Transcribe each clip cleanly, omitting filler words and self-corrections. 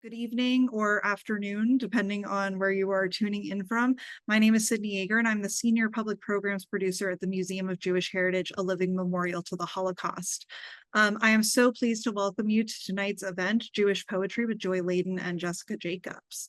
Good evening or afternoon, depending on where you are tuning in from. My name is Sydney Yeager, and I'm the Senior Public Programs Producer at the Museum of Jewish Heritage, a living memorial to the Holocaust. I am so pleased to welcome you to tonight's event, Jewish Poetry with Joy Ladin and Jacobs.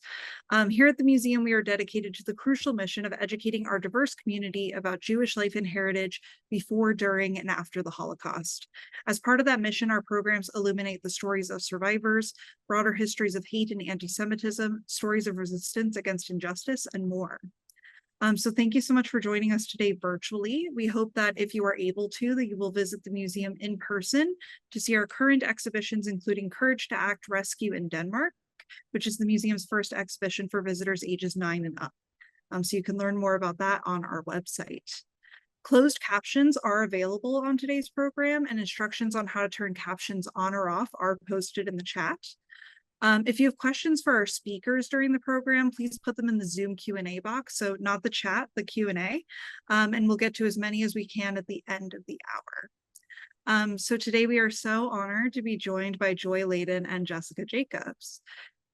Here at the museum, we are dedicated to the crucial mission of educating our diverse community about Jewish life and heritage before, during, and after the Holocaust. As part of that mission, our programs illuminate the stories of survivors, broader histories of hate and anti-Semitism, stories of resistance against injustice, and more. So thank you so much for joining us today virtually. We hope that if you are able to, that you will visit the museum in person to see our current exhibitions, including Courage to Act Rescue in Denmark, which is the museum's first exhibition for visitors ages 9 and up. So you can learn more about that on our website. Closed captions are available on today's program, and instructions on how to turn captions on or off are posted in the chat. If you have questions for our speakers during the program, please put them in the Zoom Q&A box. So not the chat, the Q&A, and we'll get to as many as we can at the end of the hour. So today we are so honored to be joined by Joy Ladin and Jacobs.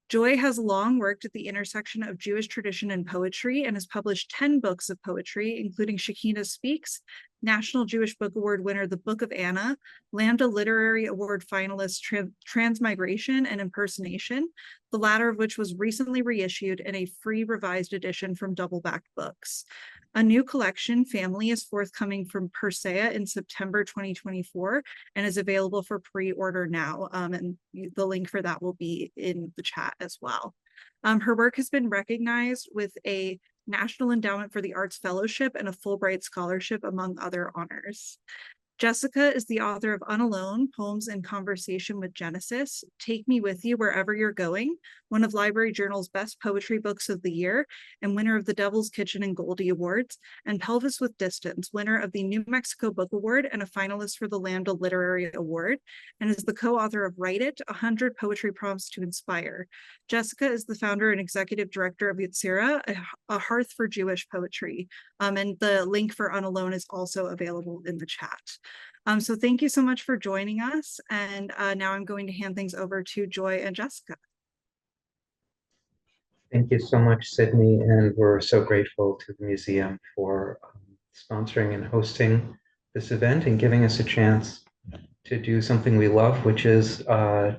Joy has long worked at the intersection of Jewish tradition and poetry and has published 10 books of poetry, including Shekinah Speaks, National Jewish Book Award winner, The Book of Anna, Lambda Literary Award finalist, Transmigration and Impersonation, the latter of which was recently reissued in a free revised edition from Doubleback Books. A new collection, Family, is forthcoming from Persea in September 2024 and is available for pre-order now. And the link for that will be in the chat as well. Her work has been recognized with a National Endowment for the Arts Fellowship and a Fulbright Scholarship, among other honors. Jessica is the author of Unalone, Poems in Conversation with Genesis, Take Me With You Wherever You're Going, one of Library Journal's best poetry books of the year, and winner of the Devil's Kitchen and Goldie Awards, and Pelvis with Distance, winner of the New Mexico Book Award and a finalist for the Lambda Literary Award, and is the co-author of Write It, 100 Poetry Prompts to Inspire. Jessica is the founder and executive director of Yetzirah, a Hearth for Jewish poetry, and the link for Unalone is also available in the chat. So thank you so much for joining us. And now I'm going to hand things over to Joy and Jessica. Thank you so much, Sydney. And we're so grateful to the museum for sponsoring and hosting this event and giving us a chance to do something we love, which is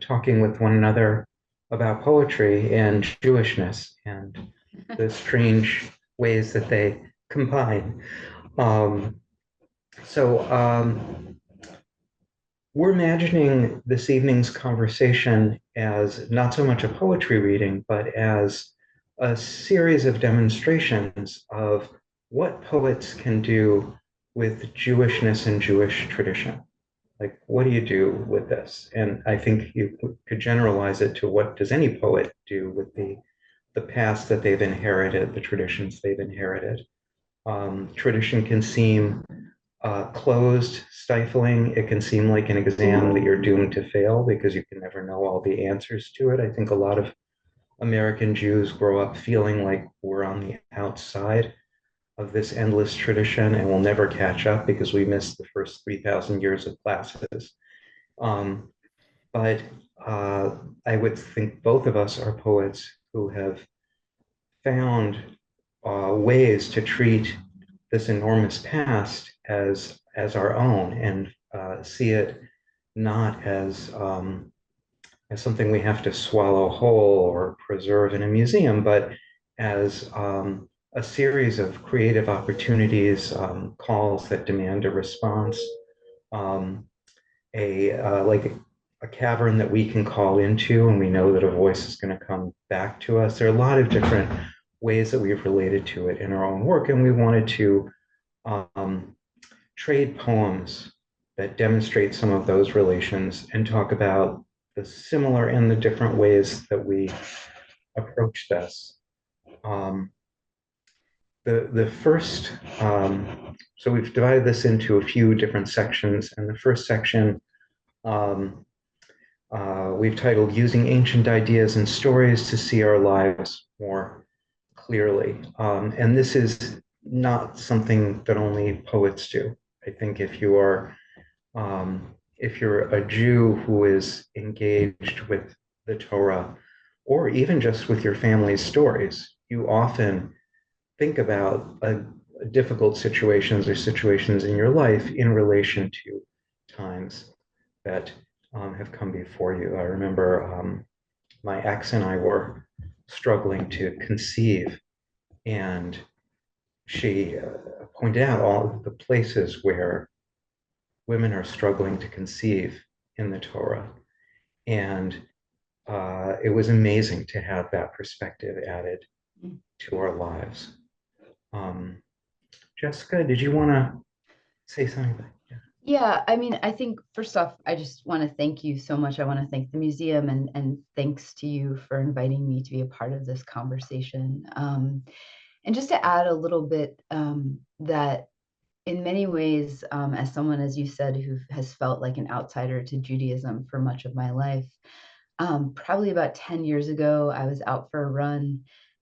talking with one another about poetry and Jewishness and the strange ways that they combine. We're imagining this evening's conversation as not so much a poetry reading, but as a series of demonstrations of what poets can do with Jewishness and Jewish tradition. Like, what do you do with this? And I think you could generalize it to what does any poet do with the past that they've inherited, the traditions they've inherited. Tradition can seem closed, stifling. It can seem like an exam that you're doomed to fail because you can never know all the answers to it. I think a lot of American Jews grow up feeling like we're on the outside of this endless tradition and we'll never catch up because we missed the first 3,000 years of classes. But I would think both of us are poets who have found ways to treat this enormous past as our own and see it not as something we have to swallow whole or preserve in a museum, but as a series of creative opportunities, calls that demand a response, like a cavern that we can call into and we know that a voice is going to come back to us. There are a lot of different ways that we've related to it in our own work, and we wanted to trade poems that demonstrate some of those relations and talk about the similar and the different ways that we approach this. The first, so we've divided this into a few different sections, and the first section we've titled Using Ancient Ideas and Stories to See Our Lives More Clearly. And this is not something that only poets do. I think if you're a Jew who is engaged with the Torah or even just with your family's stories. You often think about difficult situations or situations in your life in relation to times that have come before you. I remember my ex and I were struggling to conceive, and she pointed out all the places where women are struggling to conceive in the Torah. And it was amazing to have that perspective added to our lives. Um, Jessica, did you want to say something? Yeah, I mean, I think first off, I just want to thank you so much. I want to thank the museum and thanks to you for inviting me to be a part of this conversation. And just to add a little bit, that in many ways, as someone, as you said, who has felt like an outsider to Judaism for much of my life, probably about 10 years ago, I was out for a run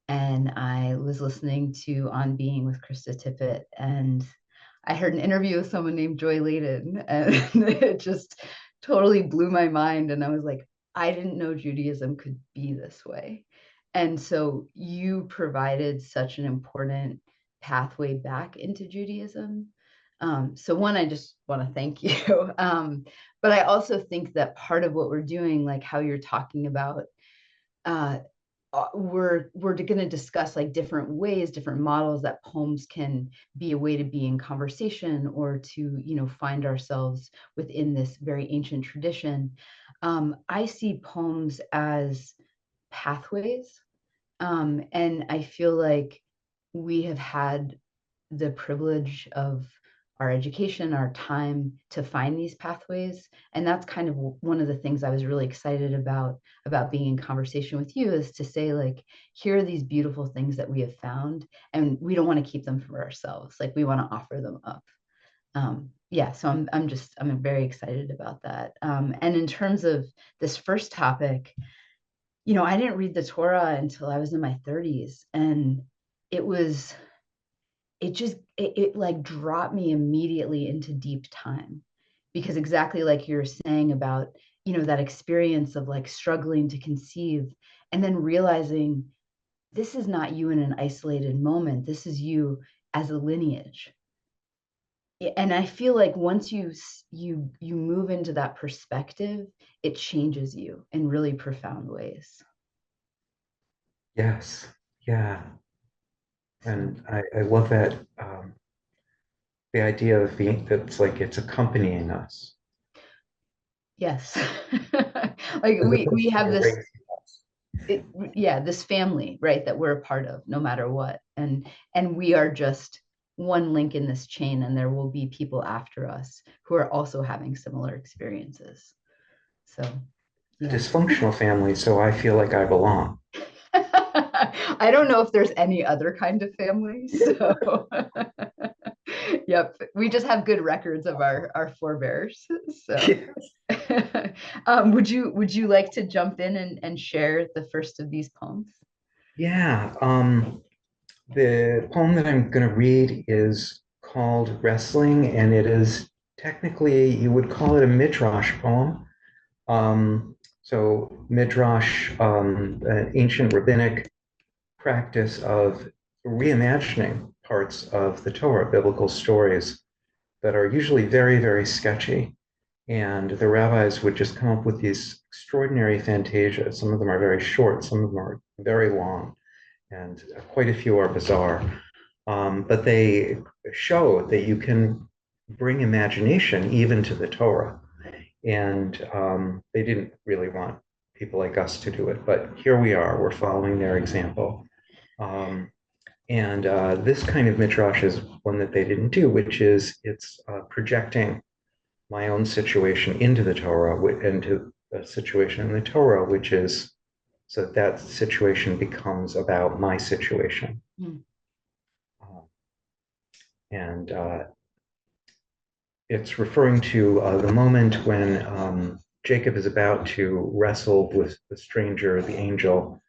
and I was listening to On Being with Krista Tippett, and I heard an interview with someone named Joy Ladin, and it just totally blew my mind. And I was like, I didn't know Judaism could be this way. And so you provided such an important pathway back into Judaism. So one, I just want to thank you. But I also think that part of what we're doing, like how you're talking about, uh, we're going to discuss like different ways, different models that poems can be a way to be in conversation or to, find ourselves within this very ancient tradition. I see poems as pathways, and I feel like we have had the privilege of our education, our time to find these pathways. And that's kind of one of the things I was really excited about being in conversation with you, is to say, like, here are these beautiful things that we have found, and we don't want to keep them for ourselves. Like, we want to offer them up. Yeah, so I'm very excited about that. And in terms of this first topic, I didn't read the Torah until I was in my 30s, and it like dropped me immediately into deep time, because exactly like you're saying about, that experience of like struggling to conceive and then realizing this is not you in an isolated moment. This is you as a lineage. And I feel like once you move into that perspective, it changes you in really profound ways. Yes, yeah. And I love that, the idea of being, that's like it's accompanying us. Yes. Like As we opposed to have this, erasing us. yeah, this family, right, that we're a part of no matter what. And we are just one link in this chain, and there will be people after us who are also having similar experiences. So, A yeah. dysfunctional family, so I feel like I belong. I don't know if there's any other kind of family. So, yep, we just have good records of our forebears. So, would you like to jump in and share the first of these poems? Yeah, the poem that I'm going to read is called Wrestling, and it is technically, you would call it a midrash poem. So midrash, an ancient rabbinic practice of reimagining parts of the Torah, biblical stories that are usually very, very sketchy. And the rabbis would just come up with these extraordinary fantasias. Some of them are very short, some of them are very long, and quite a few are bizarre. But they show that you can bring imagination even to the Torah. And they didn't really want people like us to do it, but here we are, we're following their example. And this kind of midrash is one that they didn't do, which is it's projecting my own situation into the Torah, into a situation in the Torah, which is so that situation becomes about my situation. Mm. And it's referring to the moment when Jacob is about to wrestle with the stranger, the angel.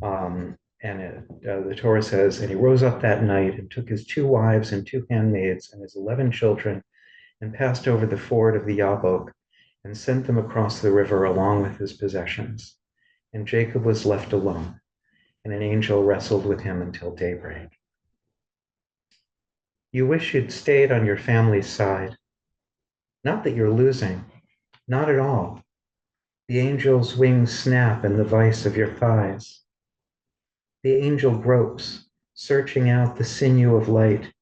The Torah says, and he rose up that night and took his 2 wives and 2 handmaids and his 11 children and passed over the ford of the Yabok and sent them across the river along with his possessions. and Jacob was left alone, and an angel wrestled with him until daybreak. You wish you'd stayed on your family's side. Not that you're losing, not at all. The angel's wings snap in the vice of your thighs. The angel gropes, searching out the sinew of light,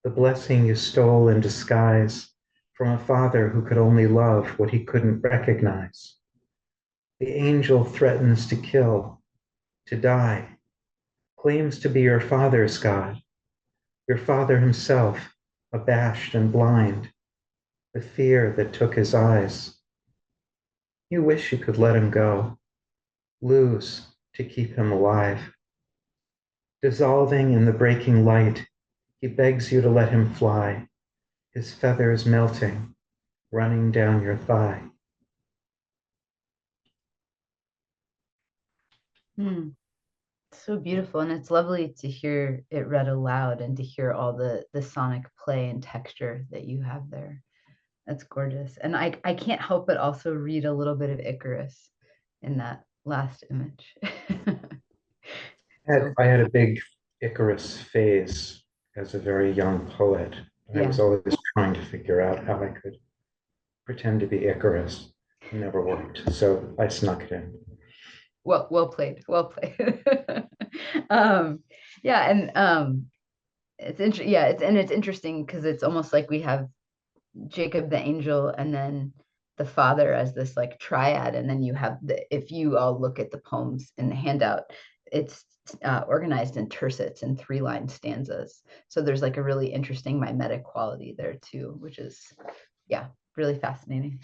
the blessing you stole in disguise from a father who could only love what he couldn't recognize. The angel threatens to kill, to die, claims to be your father's God, your father himself, abashed and blind, the fear that took his eyes. You wish you could let him go, lose to keep him alive. Dissolving in the breaking light, he begs you to let him fly, his feathers melting, running down your thigh. So beautiful, and it's lovely to hear it read aloud and to hear all the sonic play and texture that you have there. That's gorgeous. And I can't help but also read a little bit of Icarus in that last image. I had a big Icarus phase as a very young poet. And I was always trying to figure out how I could pretend to be Icarus. It never worked, so I snuck it in. Well played. It's interesting because it's almost like we have Jacob the angel and then the father as this like triad, and then you have if you all look at the poems in the handout, it's organized in tercets and 3-line stanzas, so there's like a really interesting mimetic quality there too, which is really fascinating.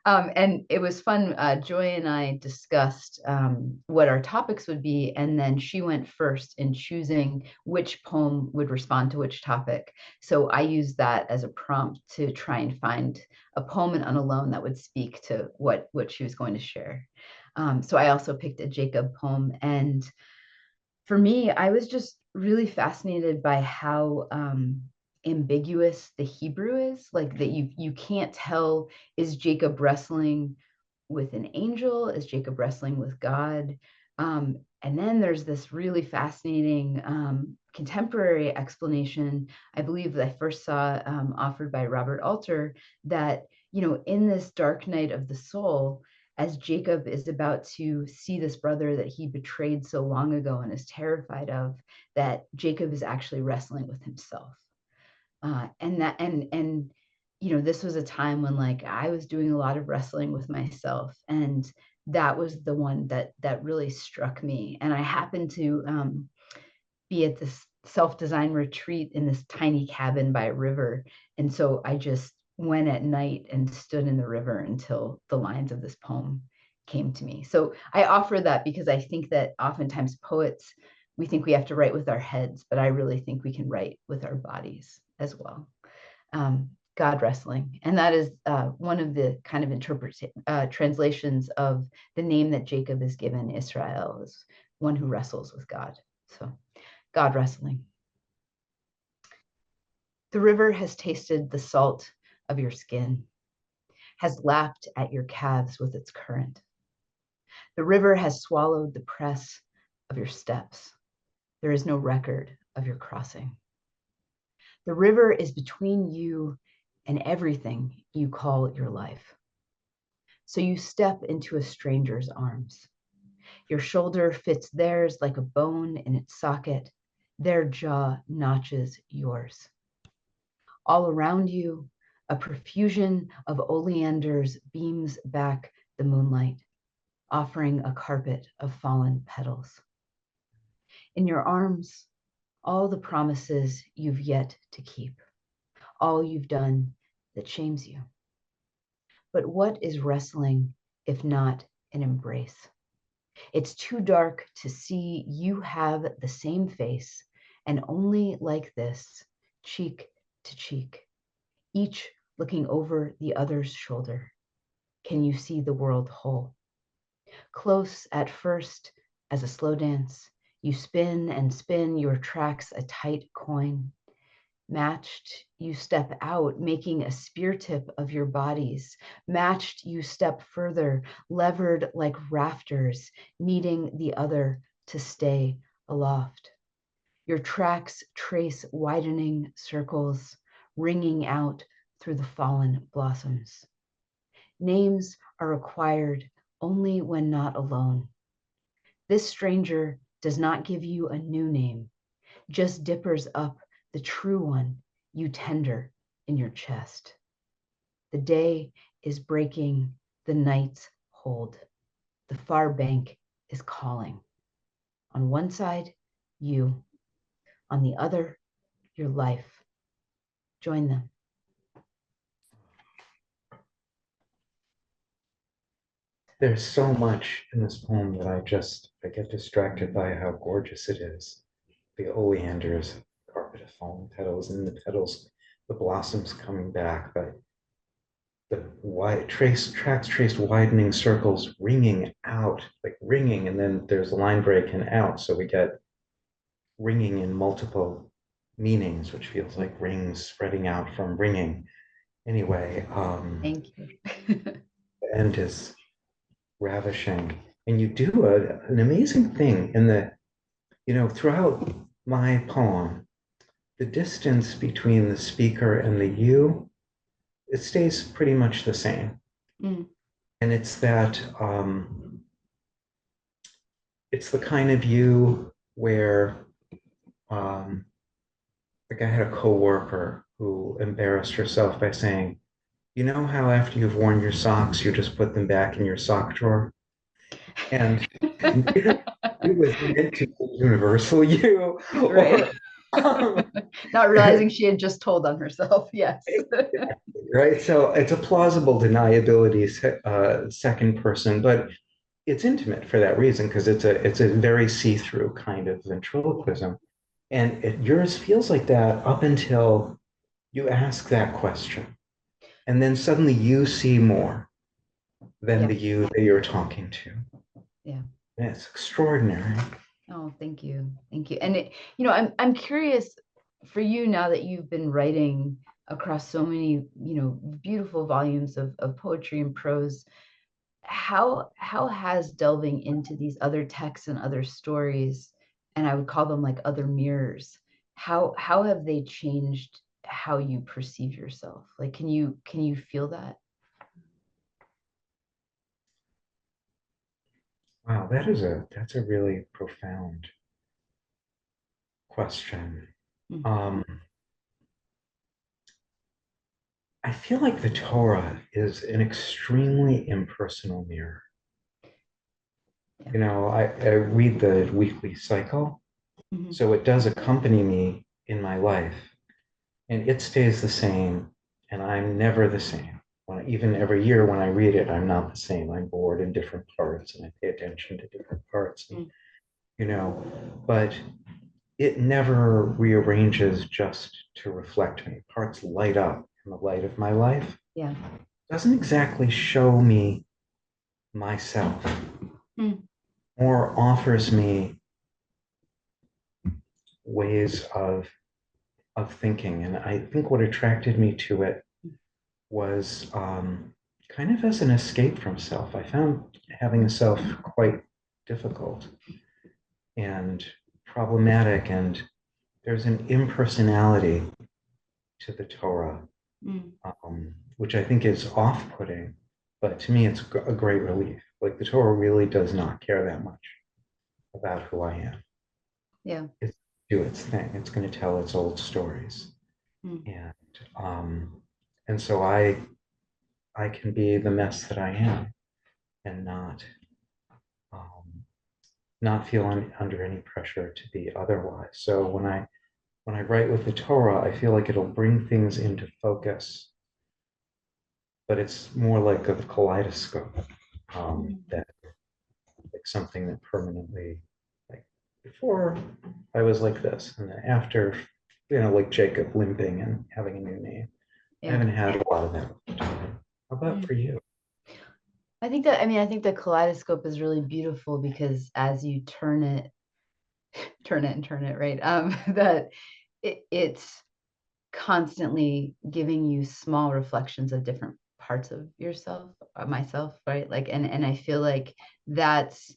And it was fun. Joy and I discussed what our topics would be, and then she went first in choosing which poem would respond to which topic. So I used that as a prompt to try and find a poem in Unalone that would speak to what she was going to share. So I also picked a Jacob poem, and for me, I was just really fascinated by how ambiguous the Hebrew is, like that you can't tell, is Jacob wrestling with an angel, is Jacob wrestling with God? And then there's this really fascinating contemporary explanation, I believe that I first saw offered by Robert Alter, that in this dark night of the soul, as Jacob is about to see this brother that he betrayed so long ago and is terrified of, that Jacob is actually wrestling with himself. This was a time when like I was doing a lot of wrestling with myself, and that was the one that really struck me. And I happened to be at this self-design retreat in this tiny cabin by a river, and so I just went at night and stood in the river until the lines of this poem came to me. So I offer that because I think that oftentimes poets, we think we have to write with our heads, but I really think we can write with our bodies as well. God wrestling, and that is one of the kind of translations of the name that Jacob is given, Israel, is one who wrestles with God. So God wrestling. The river has tasted the salt of your skin, has lapped at your calves with its current. The river has swallowed the press of your steps. There is no record of your crossing. The river is between you and everything you call your life. So you step into a stranger's arms. Your shoulder fits theirs like a bone in its socket. Their jaw notches yours. All around you, a profusion of oleanders beams back the moonlight, offering a carpet of fallen petals. In your arms, all the promises you've yet to keep, all you've done that shames you. But what is wrestling if not an embrace? It's too dark to see you have the same face, and only like this, cheek to cheek, each looking over the other's shoulder, can you see the world whole. Close at first as a slow dance, you spin and spin your tracks a tight coin. Matched, you step out, making a spear tip of your bodies. Matched, you step further, levered like rafters, needing the other to stay aloft. Your tracks trace widening circles, ringing out through the fallen blossoms. Names are acquired only when not alone. This stranger does not give you a new name, just dippers up the true one you tender in your chest. The day is breaking, the nights hold. The far bank is calling. On one side, you. On the other, your life. Join them. There's so much in this poem that I get distracted by how gorgeous it is. The oleanders, carpet of fallen petals, and the petals, the blossoms coming back, but the tracks traced widening circles, ringing out, like ringing, and then there's a line break and out. So we get ringing in multiple meanings, which feels like rings spreading out from ringing. Anyway, Thank you. the end is ravishing. And you do an amazing thing in the, throughout my poem, the distance between the speaker and the you, it stays pretty much the same. Mm. And it's that, it's the kind of you where, like I had a coworker who embarrassed herself by saying, you know how after you've worn your socks, you just put them back in your sock drawer? And it was meant to be universal you. Right. Or, Not realizing she had just told on herself. Yes. right. So it's a plausible deniability second person, but it's intimate for that reason because it's a very see-through kind of ventriloquism. And yours feels like that up until you ask that question. And then suddenly you see more than the you that you're talking to. Yeah. And it's extraordinary. Oh, thank you. Thank you. And I'm curious for you now that you've been writing across so many, beautiful volumes of poetry and prose, how has delving into these other texts and other stories, and I would call them like other mirrors, how have they changed how you perceive yourself? Like, can you feel that? Wow, that's a really profound question. Mm-hmm. I feel like the Torah is an extremely impersonal mirror. Yeah. I read the weekly cycle, Mm-hmm. so it does accompany me in my life, and it stays the same, and I'm never the same. Even every year when I read it, I'm not the same. I'm bored in different parts, and I pay attention to different parts, and, but it never rearranges just to reflect me. Parts light up in the light of my life. Yeah. It doesn't exactly show me myself, or offers me ways of thinking. And I think what attracted me to it was kind of as an escape from self. I found having a self quite difficult and problematic, and there's an impersonality to the Torah, which I think is off-putting, but to me it's a great relief. Like the Torah really does not care that much about who I am. Yeah. It's do its thing. It's going to tell its old stories, and so I can be the mess that I am, and not feel under any pressure to be otherwise. So when I write with the Torah, I feel like it'll bring things into focus, but it's more like a kaleidoscope than like something that permanently, like before I was like this, and then after, like Jacob limping and having a new name. I haven't had a lot of that. How about for you? I think the kaleidoscope is really beautiful because as you turn it and turn it, right? That it's constantly giving you small reflections of different parts of yourself, myself, right? Like, and I feel like that's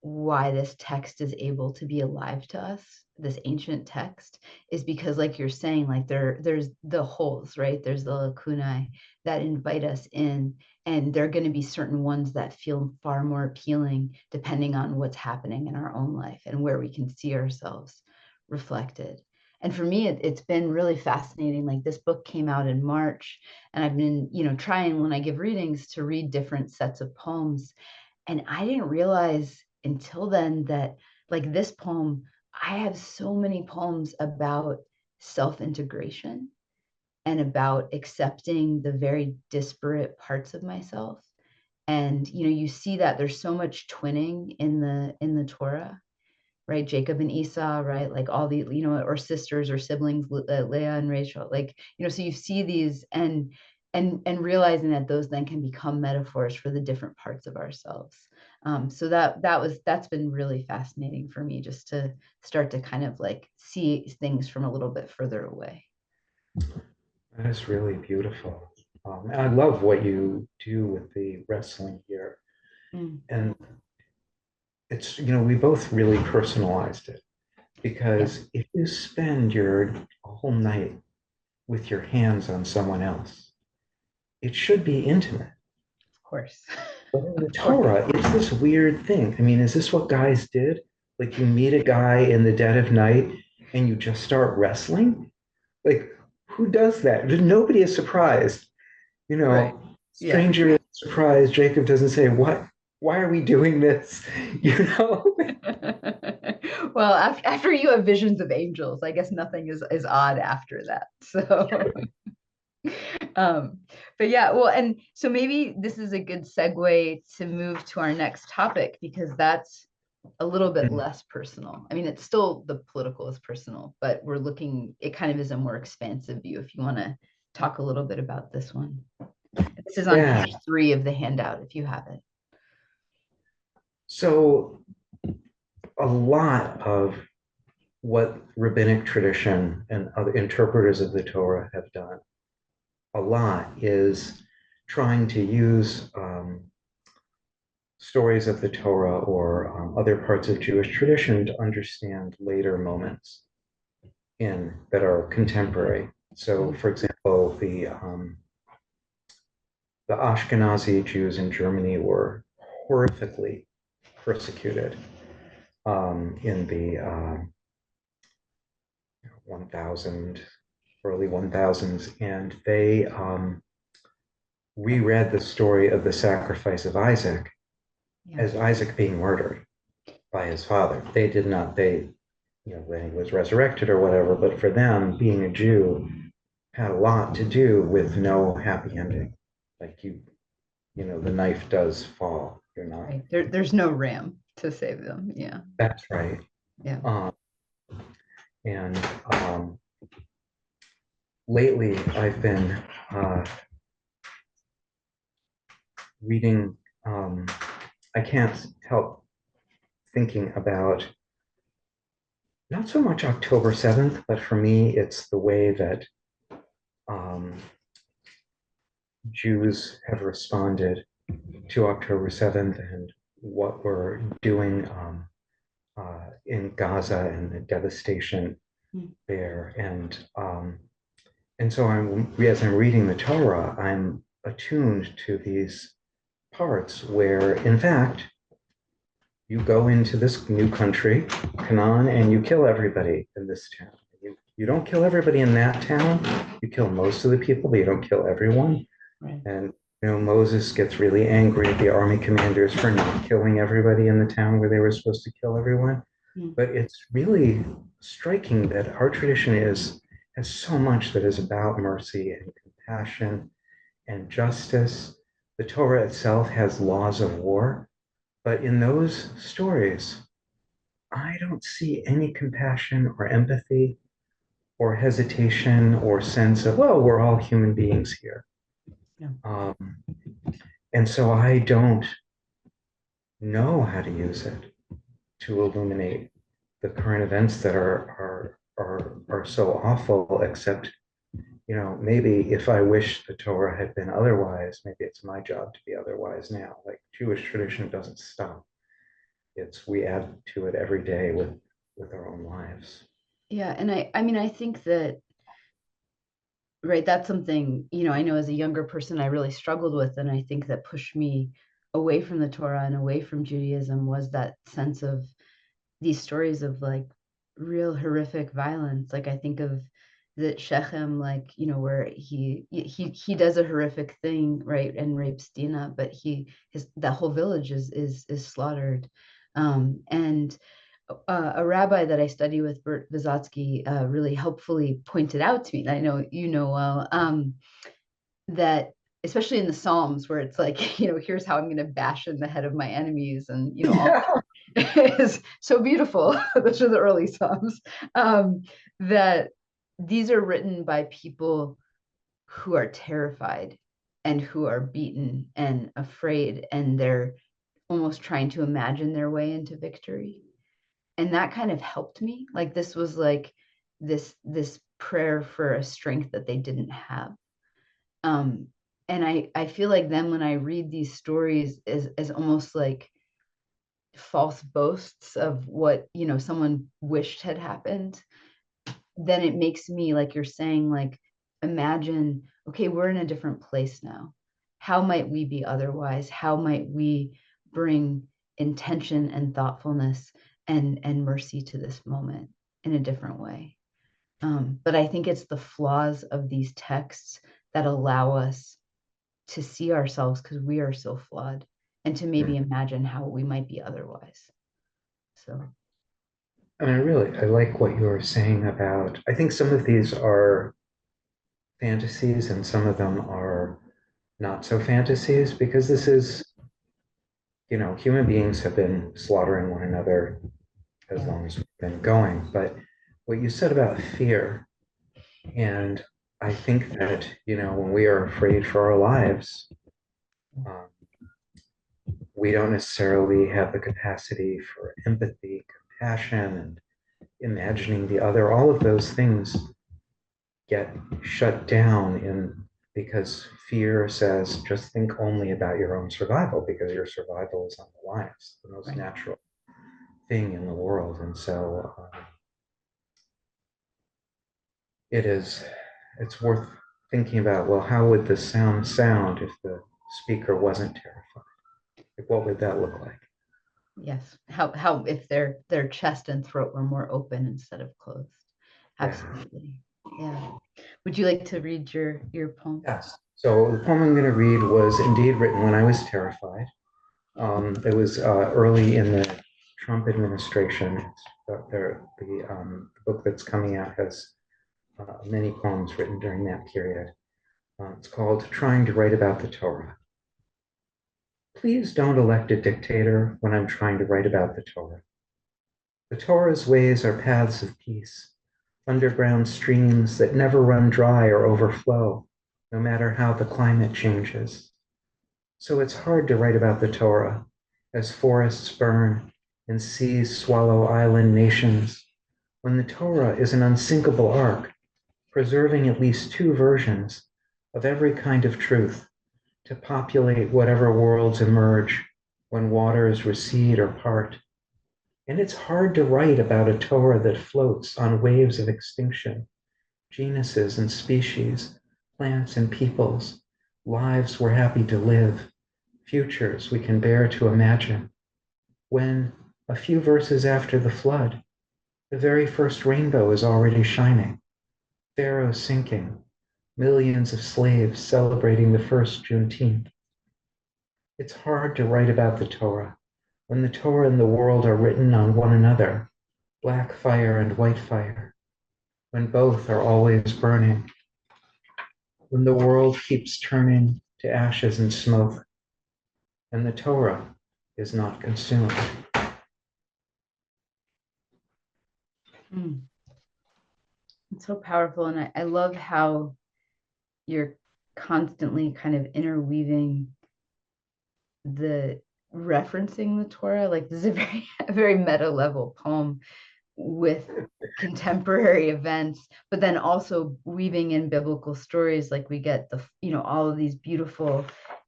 why this text is able to be alive to us, this ancient text, is because, like you're saying, like there's the holes, right? There's the lacunae that invite us in, and there are going to be certain ones that feel far more appealing depending on what's happening in our own life and where we can see ourselves reflected. And for me, it's been really fascinating. Like, this book came out in March, and I've been, trying, when I give readings, to read different sets of poems. And I didn't realize until then that, like, this poem, I have so many poems about self-integration and about accepting the very disparate parts of myself. And you see that there's so much twinning in the Torah, right? Jacob and Esau, right? Like all the, or sisters or siblings, Leah and Rachel, like, so you see these, and realizing that those then can become metaphors for the different parts of ourselves. So that's been really fascinating for me, just to start to kind of like see things from a little bit further away. That is really beautiful. And I love what you do with the wrestling here. And it's, we both really personalized it, because if you spend your whole night with your hands on someone else, it should be intimate. Of course. But in the Torah, it's this weird thing. I mean, is this what guys did? Like, you meet a guy in the dead of night and you just start wrestling? Like, who does that? Nobody is surprised. Right. Stranger is surprised. Jacob doesn't say, "What? Why are we doing this?" Well, after you have visions of angels, I guess nothing is odd after that. So but yeah, well, and so maybe this is a good segue to move to our next topic, because that's a little bit less personal. I mean, it's still, the political is personal, but it kind of is a more expansive view, if you want to talk a little bit about this one. This is on page 3 of the handout, if you have it. So a lot of what rabbinic tradition and other interpreters of the Torah have done, a lot, is trying to use stories of the Torah or other parts of Jewish tradition to understand later moments that are contemporary. So, for example, the Ashkenazi Jews in Germany were horrifically persecuted in the early 1000s, and they reread the story of the sacrifice of Isaac as Isaac being murdered by his father. They did not, when he was resurrected or whatever, but for them, being a Jew had a lot to do with no happy ending. Like, the knife does fall. You're not. Right. There's no ram to save them. Yeah. That's right. Yeah. And lately, I've been reading. I can't help thinking about not so much October 7th, but for me, it's the way that Jews have responded to October 7th and what we're doing in Gaza and the devastation there. And so as I'm reading the Torah, I'm attuned to these parts where, in fact, you go into this new country, Canaan, and you kill everybody in this town. You don't kill everybody in that town. You kill most of the people, but you don't kill everyone. Right. And Moses gets really angry at the army commanders for not killing everybody in the town where they were supposed to kill everyone. But it's really striking that our tradition has so much that is about mercy and compassion and justice. The Torah itself has laws of war, but in those stories, I don't see any compassion or empathy or hesitation or sense of, well, we're all human beings here. Yeah. And so I don't know how to use it to illuminate the current events that are are so awful, except, maybe if I wish the Torah had been otherwise, maybe it's my job to be otherwise now. Like Jewish tradition doesn't stop. We add to it every day with our own lives. Yeah, and I mean, I think that, right, that's something, I know as a younger person I really struggled with, and I think that pushed me away from the Torah and away from Judaism was that sense of these stories of like real horrific violence. Like I think of the Shechem, like, where he does a horrific thing, right, and rapes Dinah, but that whole village is slaughtered. And a rabbi that I study with, Bert Vysotsky, really helpfully pointed out to me, that I know you know well, that especially in the Psalms, where it's like, here's how I'm going to bash in the head of my enemies, and all is so beautiful. Those are the early Psalms. That these are written by people who are terrified and who are beaten and afraid, and they're almost trying to imagine their way into victory. And that kind of helped me. Like this was like this prayer for a strength that they didn't have. And I feel like then when I read these stories as almost like false boasts of what someone wished had happened, then it makes me, like you're saying, like imagine, okay, we're in a different place now. How might we be otherwise? How might we bring intention and thoughtfulness and mercy to this moment in a different way? But I think it's the flaws of these texts that allow us to see ourselves, because we are so flawed, and to maybe imagine how we might be otherwise. So I mean, I like what you were saying about, I think some of these are fantasies and some of them are not so fantasies, because this is, human beings have been slaughtering one another as long as we've been going. But what you said about fear, and I think that, when we are afraid for our lives, we don't necessarily have the capacity for empathy, compassion, and imagining the other. All of those things get shut down because fear says just think only about your own survival, because your survival is on the line. It's the most natural thing in the world. And so it's worth thinking about, well, how would the sound if the speaker wasn't terrified? Like, what would that look like? Yes. How if their chest and throat were more open instead of closed. Absolutely. Yeah. Would you like to read your poem? Yes. So the poem I'm going to read was indeed written when I was terrified. It was early in the Trump administration. The book that's coming out has many poems written during that period. It's called Trying to Write About the Torah. Please don't elect a dictator when I'm trying to write about the Torah. The Torah's ways are paths of peace, underground streams that never run dry or overflow, no matter how the climate changes. So it's hard to write about the Torah as forests burn and seas swallow island nations, when the Torah is an unsinkable ark, preserving at least two versions of every kind of truth to populate whatever worlds emerge when waters recede or part. And it's hard to write about a Torah that floats on waves of extinction, genuses and species, plants and peoples, lives we're happy to live, futures we can bear to imagine, when, a few verses after the flood, the very first rainbow is already shining, Pharaoh sinking, millions of slaves celebrating the first Juneteenth. It's hard to write about the Torah when the Torah and the world are written on one another, black fire and white fire, when both are always burning, when the world keeps turning to ashes and smoke, and the Torah is not consumed. It's so powerful. And I love how you're constantly kind of interweaving the referencing the Torah. Like this is a very meta level poem. with contemporary events, but then also weaving in biblical stories. Like we get all of these beautiful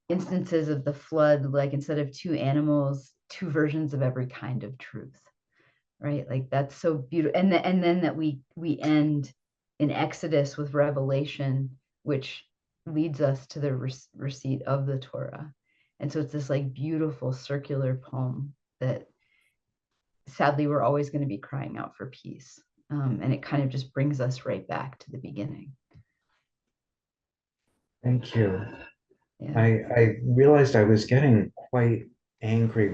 instances of the flood, like instead of two animals, two versions of every kind of truth, right? Like that's so beautiful. And then that we end in Exodus with Revelation, which leads us to the receipt of the Torah. And so it's this like beautiful circular poem that sadly we're always going to be crying out for peace. And it kind of just brings us right back to the beginning. Thank you. Yeah. I realized I was getting quite angry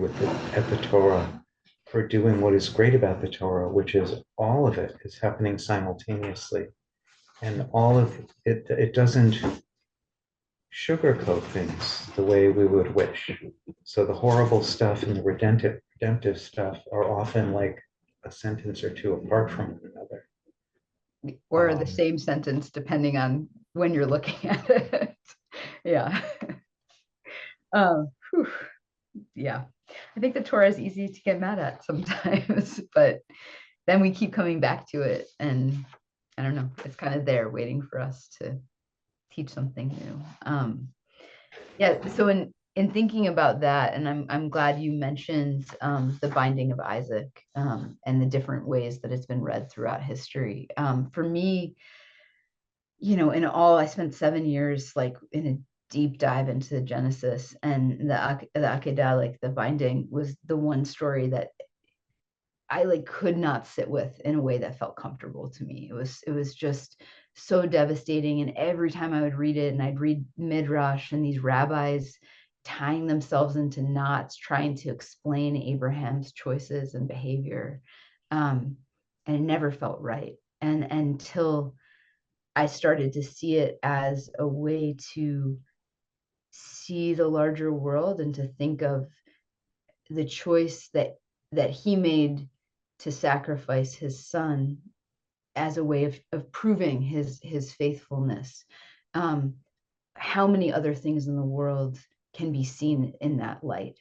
at the Torah for doing what is great about the Torah, which is all of it is happening simultaneously. And all of it doesn't sugarcoat things the way we would wish. So the horrible stuff and the redemptive stuff are often like a sentence or two apart from one another. Or the same sentence, depending on when you're looking at it. Yeah. Yeah. I think the Torah is easy to get mad at sometimes, but then we keep coming back to it. And I don't know, it's kind of there waiting for us to teach something new. Yeah, so in thinking about that, and I'm glad you mentioned the binding of Isaac and the different ways that it's been read throughout history. For me, in all, I spent 7 years like in a deep dive into the Genesis, and the Akedah, like the binding, was the one story that I like could not sit with in a way that felt comfortable to me. It was just so devastating. And every time I would read it, and I'd read Midrash and these rabbis tying themselves into knots, trying to explain Abraham's choices and behavior. And it never felt right. And until I started to see it as a way to see the larger world and to think of the choice that he made to sacrifice his son as a way of proving his faithfulness. How many other things in the world can be seen in that light?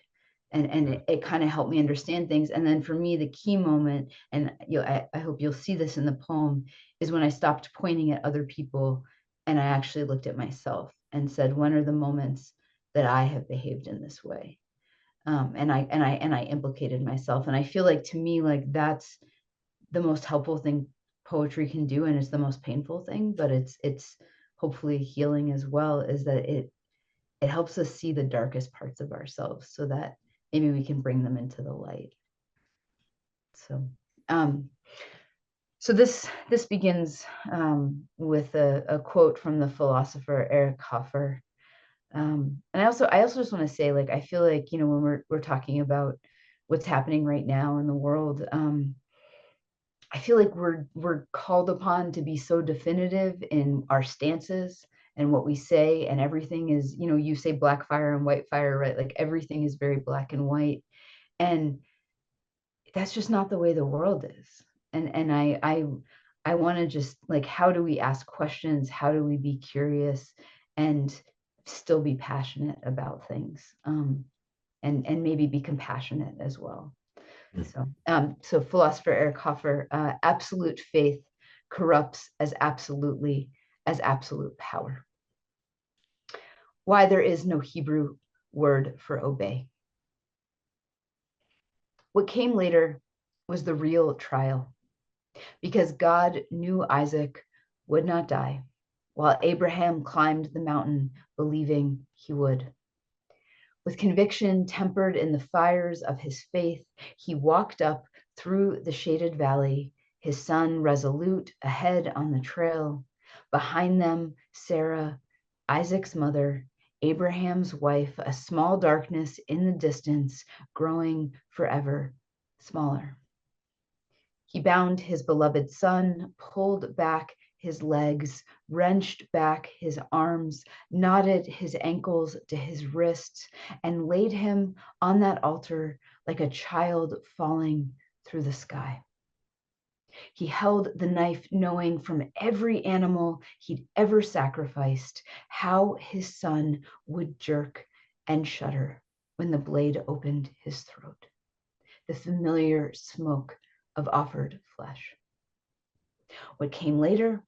And it kind of helped me understand things. And then for me, the key moment, and I hope you'll see this in the poem, is when I stopped pointing at other people and I actually looked at myself and said, when are the moments that I have behaved in this way? And I implicated myself. And I feel like, to me, like that's the most helpful thing poetry can do, and it's the most painful thing, but it's hopefully healing as well, is that it helps us see the darkest parts of ourselves so that maybe we can bring them into the light. So this begins with a quote from the philosopher Eric Hoffer. And I also just want to say, like, I feel like, when we're talking about what's happening right now in the world, I feel like we're called upon to be so definitive in our stances and what we say, and everything is, you say black fire and white fire, right? Like everything is very black and white, and that's just not the way the world is. And I want to just, like, how do we ask questions? How do we be curious and still be passionate about things, and maybe be compassionate as well? So philosopher Eric Hoffer, absolute faith corrupts as absolutely as absolute power. Why there is no Hebrew word for obey. What came later was the real trial, because God knew Isaac would not die, while Abraham climbed the mountain believing he would. With conviction tempered in the fires of his faith, he walked up through the shaded valley, his son resolute ahead on the trail. Behind them, Sarah, Isaac's mother, Abraham's wife, a small darkness in the distance, growing forever smaller. He bound his beloved son, pulled back his legs, wrenched back his arms, knotted his ankles to his wrists, and laid him on that altar like a child falling through the sky. He held the knife, knowing from every animal he'd ever sacrificed how his son would jerk and shudder when the blade opened his throat. The familiar smoke of offered flesh. What came later,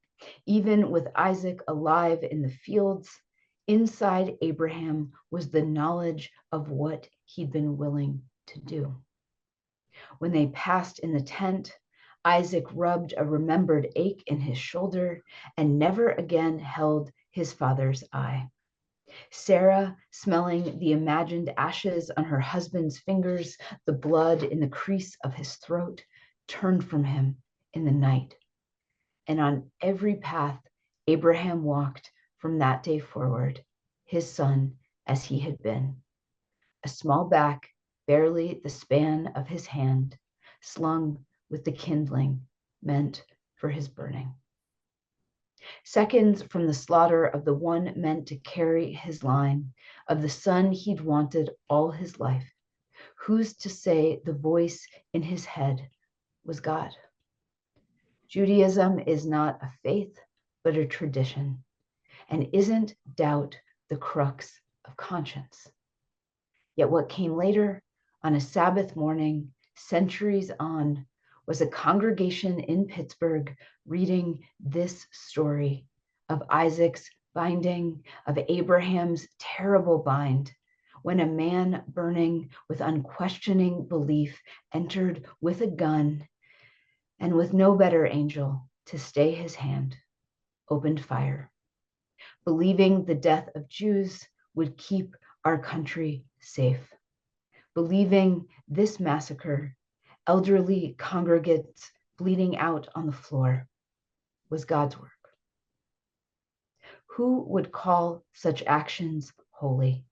even with Isaac alive in the fields, inside Abraham was the knowledge of what he'd been willing to do. When they passed in the tent, Isaac rubbed a remembered ache in his shoulder and never again held his father's eye. Sarah, smelling the imagined ashes on her husband's fingers, the blood in the crease of his throat, turned from him in the night. And on every path Abraham walked from that day forward, his son as he had been, a small back, barely the span of his hand, slung with the kindling meant for his burning. Seconds from the slaughter of the one meant to carry his line, of the son he'd wanted all his life, who's to say the voice in his head was God? Judaism is not a faith, but a tradition, and isn't doubt the crux of conscience. Yet what came later, on a Sabbath morning, centuries on, was a congregation in Pittsburgh reading this story of Isaac's binding, of Abraham's terrible bind, when a man burning with unquestioning belief entered with a gun and with no better angel to stay his hand, opened fire, believing the death of Jews would keep our country safe, believing this massacre, elderly congregates bleeding out on the floor, was God's work. Who would call such actions holy?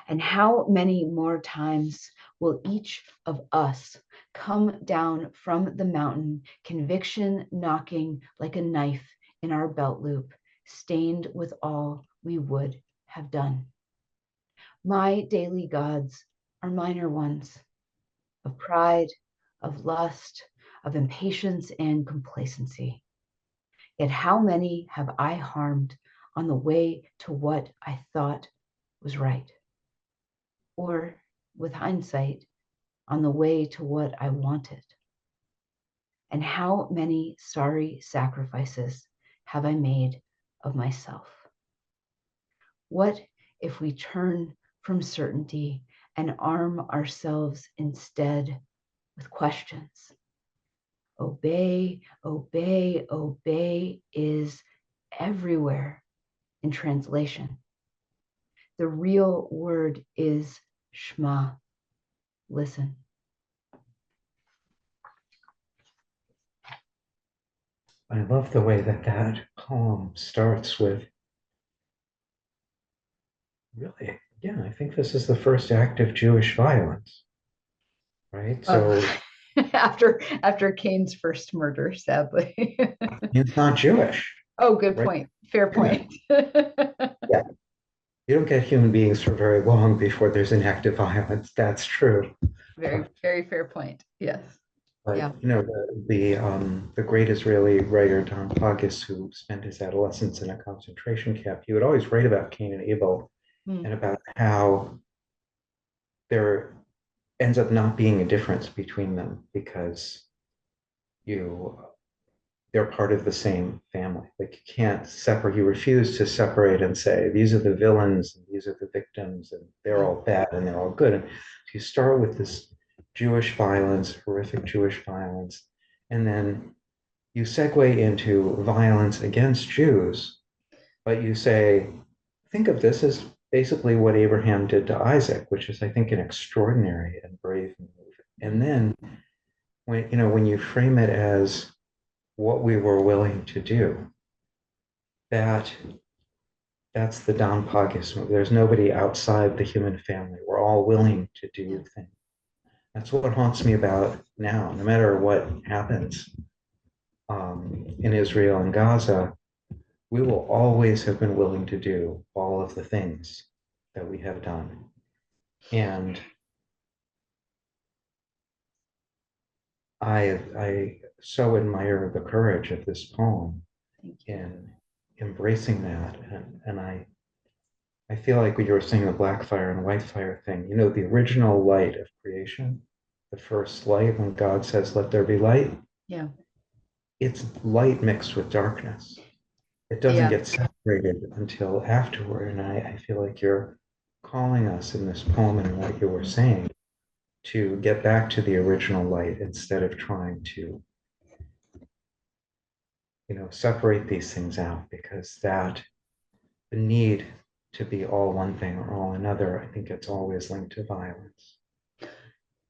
And how many more times will each of us come down from the mountain, conviction knocking like a knife in our belt loop, stained with all we would have done? My daily gods are minor ones, of pride, of lust, of impatience and complacency. Yet how many have I harmed on the way to what I thought was right? Or, with hindsight, on the way to what I wanted? And how many sorry sacrifices have I made of myself? What if we turn from certainty and arm ourselves instead with questions? Obey, obey, obey is everywhere in translation. The real word is Shema, listen. I love the way that that poem starts with, really, yeah, I think this is the first act of Jewish violence, right? So After Cain's first murder, sadly. he's not Jewish, Oh, good right? point. Fair point. Yeah, you don't get human beings for very long before there's an act of violence. That's true. Very, very fair point. Yes. But Yeah. you know, the great Israeli writer Don Pagis, who spent his adolescence in a concentration camp, he would always write about Cain and Abel and about how there ends up not being a difference between them because you they're part of the same family. Like you can't separate, you refuse to separate and say, these are the villains, and these are the victims, and they're all bad and they're all good. And so you start with this Jewish violence, horrific Jewish violence, and then you segue into violence against Jews, but you say, think of this as basically what Abraham did to Isaac, which is, I think, an extraordinary and brave move. And then when you frame it as what we were willing to do, that's the Don Pagis move. There's nobody outside the human family. We're all willing to do things. That's what haunts me about now. No matter what happens in Israel and Gaza, we will always have been willing to do all of the things that we have done. And I so admire the courage of this poem in embracing that. And I feel like when you were saying the black fire and white fire thing, the original light of creation the first light, when God says, let there be light, Yeah. it's light mixed with darkness. It doesn't Yeah. get separated until afterward. And I feel like you're calling us in this poem and what you were saying to get back to the original light instead of trying to, separate these things out, because that the need to be all one thing or all another, I think it's always linked to violence.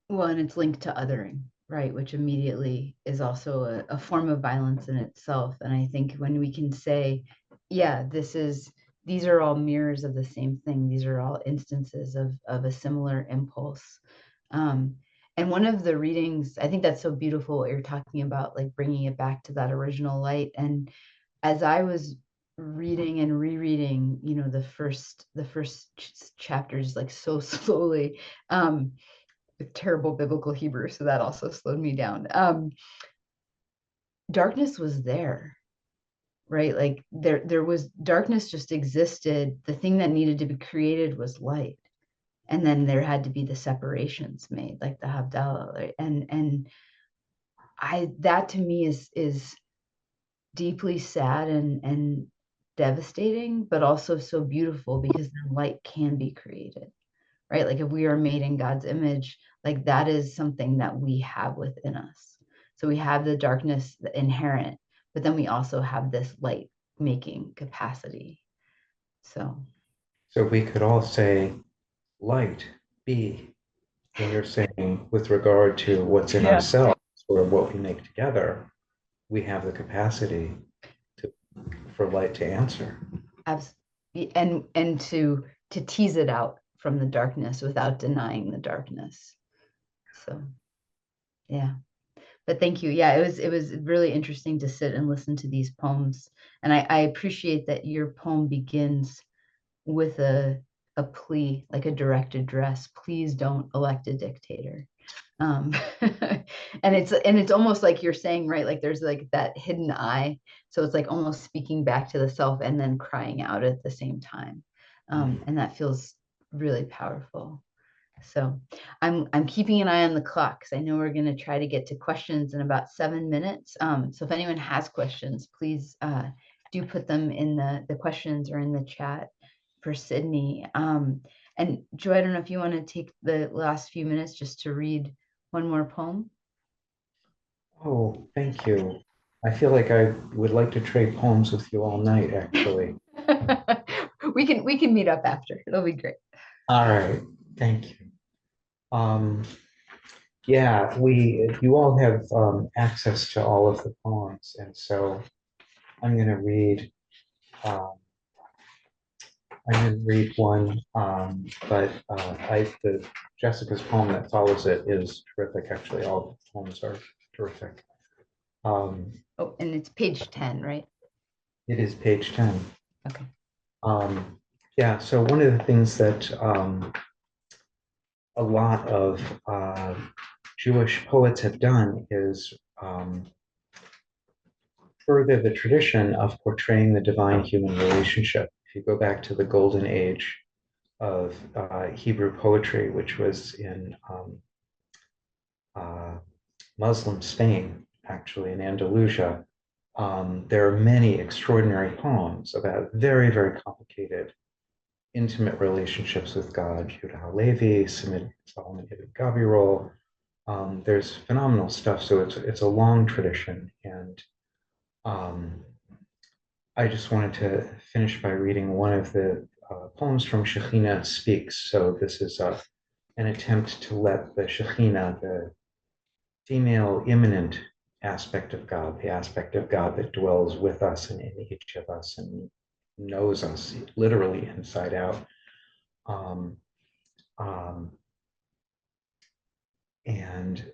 Well, and it's linked to othering, right? Which immediately is also a form of violence in itself. And I think when we can say, yeah, these are all mirrors of the same thing. These are all instances of a similar impulse. And one of the readings, I think that's so beautiful what you're talking about, like bringing it back to that original light. And as I was reading and rereading, the first chapters, like so slowly, with terrible biblical Hebrew, so that also slowed me down. Darkness was there, right? Like there was darkness, just existed. The thing that needed to be created was light, and then there had to be the separations made, like the Havdalah, right? And that to me is deeply sad and devastating, but also so beautiful, because then light can be created, right? Like if we are made in God's image, like that is something that we have within us. So we have the darkness inherent, but then we also have this light making capacity. So we could all say, light, be, when you're saying with regard to what's in yeah, ourselves or what we make together, we have the capacity for light to answer. and to tease it out from the darkness without denying the darkness. So yeah. But thank you. Yeah, it was really interesting to sit and listen to these poems. And I appreciate that your poem begins with a plea, like a direct address. Please don't elect a dictator. Um, and it's almost like you're saying, right? Like there's like that hidden eye. So it's like almost speaking back to the self and then crying out at the same time. And that feels really powerful. So I'm keeping an eye on the clock, because I know we're going to try to get to questions in about 7 minutes. So if anyone has questions, please do put them in the questions or in the chat for Sydney. And Joy, I don't know if you want to take the last few minutes just to read one more poem. Oh, thank you. I feel like I would like to trade poems with you all night, actually. we can meet up after. It'll be great. All right, thank you. Yeah, you all have access to all of the poems, and so I'm going to read. Um, I'm going to read one, but Jessica's poem that follows it is terrific. Actually, all the poems are terrific. Oh, and it's page 10, right? It is page 10. Okay. Yeah, so one of the things that a lot of Jewish poets have done is further the tradition of portraying the divine-human relationship. If you go back to the golden age of Hebrew poetry, which was in Muslim Spain, actually in Andalusia, there are many extraordinary poems about very, very complicated, intimate relationships with God. Yehuda Halevi, Solomon Ibn Gabirol. There's phenomenal stuff. So it's a long tradition, and I just wanted to finish by reading one of the poems from Shekhinah Speaks. So this is an attempt to let the Shekhinah, the female immanent aspect of God, the aspect of God that dwells with us and in each of us and knows us literally inside out. And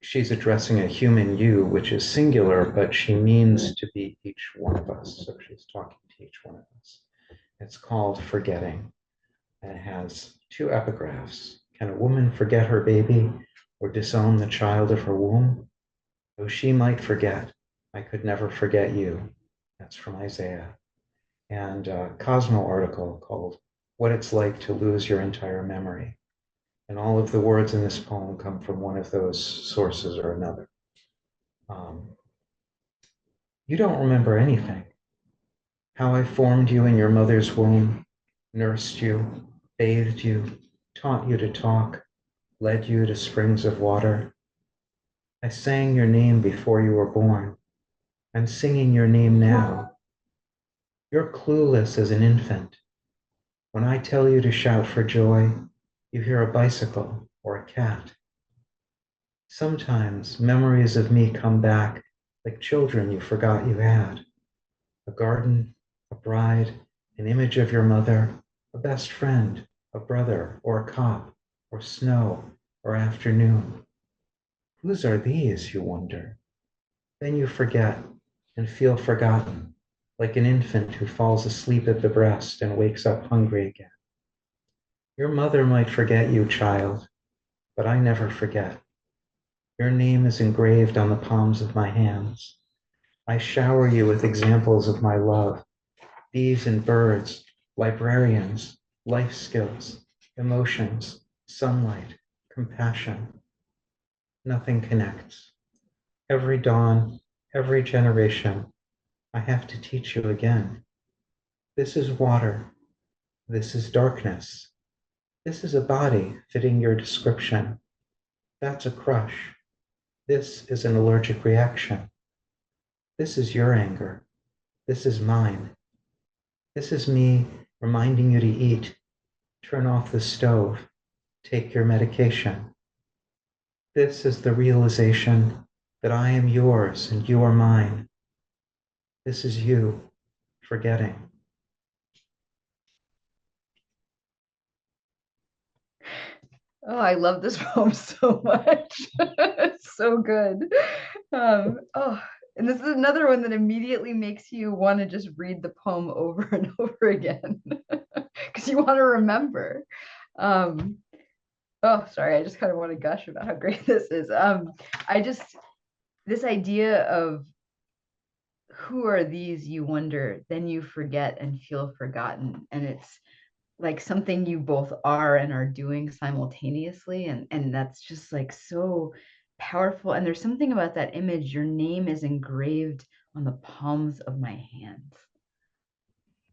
she's addressing a human you, which is singular, but she means to be each one of us. So she's talking to each one of us. It's called Forgetting, and it has 2 epigraphs. Can a woman forget her baby or disown the child of her womb? Though she might forget, I could never forget you. That's from Isaiah. And a Cosmo article called What It's Like to Lose Your Entire Memory. And all of the words in this poem come from one of those sources or another. You don't remember anything. How I formed you in your mother's womb, nursed you, bathed you, taught you to talk, led you to springs of water. I sang your name before you were born. I'm singing your name now. You're clueless as an infant. When I tell you to shout for joy, you hear a bicycle or a cat. Sometimes memories of me come back like children you forgot you had. A garden, a bride, an image of your mother, a best friend, a brother, or a cop, or snow, or afternoon. Whose are these, you wonder? Then you forget and feel forgotten, like an infant who falls asleep at the breast and wakes up hungry again. Your mother might forget you, child, but I never forget. Your name is engraved on the palms of my hands. I shower you with examples of my love, bees and birds, librarians, life skills, emotions, sunlight, compassion. Nothing connects. Every dawn, every generation, I have to teach you again. This is water. This is darkness. This is a body fitting your description. That's a crush. This is an allergic reaction. This is your anger. This is mine. This is me reminding you to eat, turn off the stove, take your medication. This is the realization that I am yours and you are mine. This is you forgetting. Oh, I love this poem so much. It's so good. Oh, and this is another one that immediately makes you want to just read the poem over and over again because you want to remember. Oh, sorry, I just kind of want to gush about how great this is. This idea of who are these, you wonder, then you forget and feel forgotten. And it's like something you both are and are doing simultaneously. And that's just like so powerful. And there's something about that image. Your name is engraved on the palms of my hands.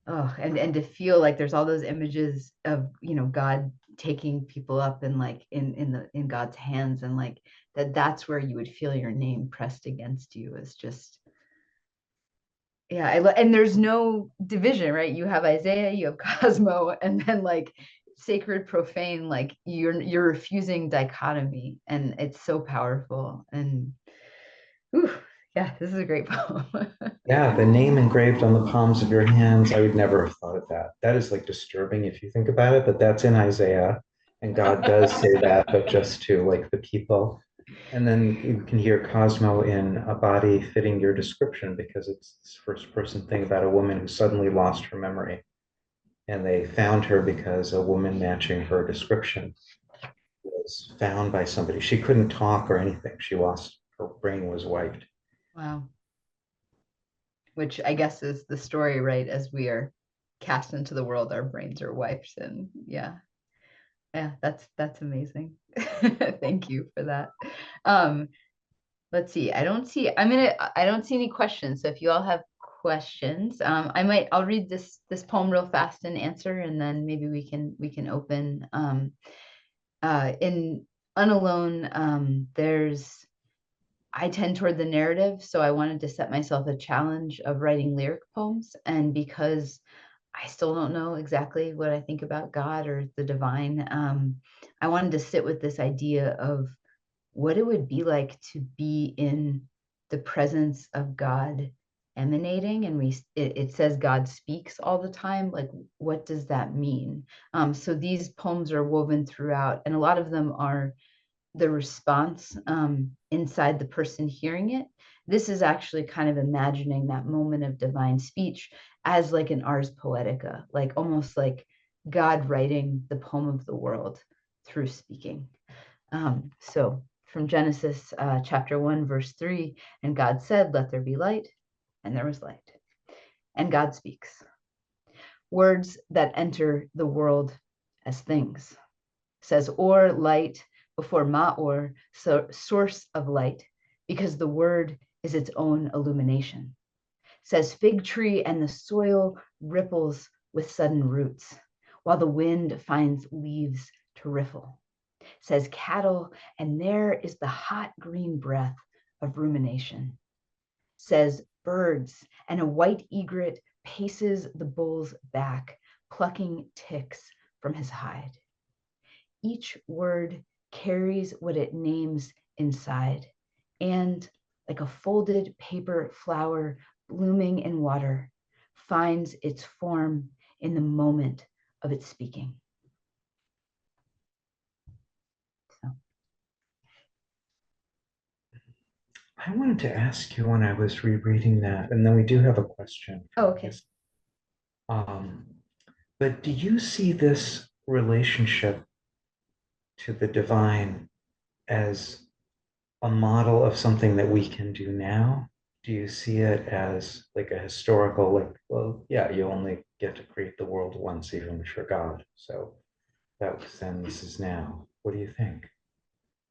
Oh, and to feel like there's all those images of, you know, God taking people up and like in God's hands, and like that's where you would feel your name pressed against you is just, yeah. And there's no division, right? You have Isaiah, you have Cosmo, and then like sacred, profane, like you're refusing dichotomy, and it's so powerful. And ooh, yeah, this is a great poem. Yeah, the name engraved on the palms of your hands. I would never have thought of that. That is like disturbing if you think about it, but that's in Isaiah. And God does say that, but just to like the people. And then you can hear Cosmo in a body fitting your description because it's this first person thing about a woman who suddenly lost her memory. And they found her because a woman matching her description was found by somebody. She couldn't talk or anything. She lost, her brain was wiped. Wow. Which I guess is the story, right? As we are cast into the world, our brains are wiped. And yeah, that's amazing. Thank you for that. Let's see. I don't see any questions. So if you all have questions, I'll read this poem real fast and answer, and then maybe we can open. In Unalone, I tend toward the narrative, so I wanted to set myself a challenge of writing lyric poems. And because I still don't know exactly what I think about God or the divine, I wanted to sit with this idea of what it would be like to be in the presence of God emanating. And it says God speaks all the time. Like, what does that mean? So these poems are woven throughout, and a lot of them are the response inside the person hearing it. This is actually kind of imagining that moment of divine speech as like an ars poetica, like almost like God writing the poem of the world through speaking. So from Genesis chapter 1, verse 3, and God said, let there be light, and there was light. And God speaks. Words that enter the world as things. Says or light before ma'or, so source of light, because the word is its own illumination. Says fig tree and the soil ripples with sudden roots, while the wind finds leaves to riffle. Says cattle, and there is the hot green breath of rumination. Says birds, and a white egret paces the bull's back, plucking ticks from his hide. Each word carries what it names inside, and like a folded paper flower blooming in water, finds its form in the moment of its speaking. So. I wanted to ask you when I was rereading that, and then we do have a question. Oh, okay. But do you see this relationship to the divine as a model of something that we can do now? Do you see it as like a historical, like, well, yeah, you only get to create the world once, even if you're God. So that was then, this is now. What do you think?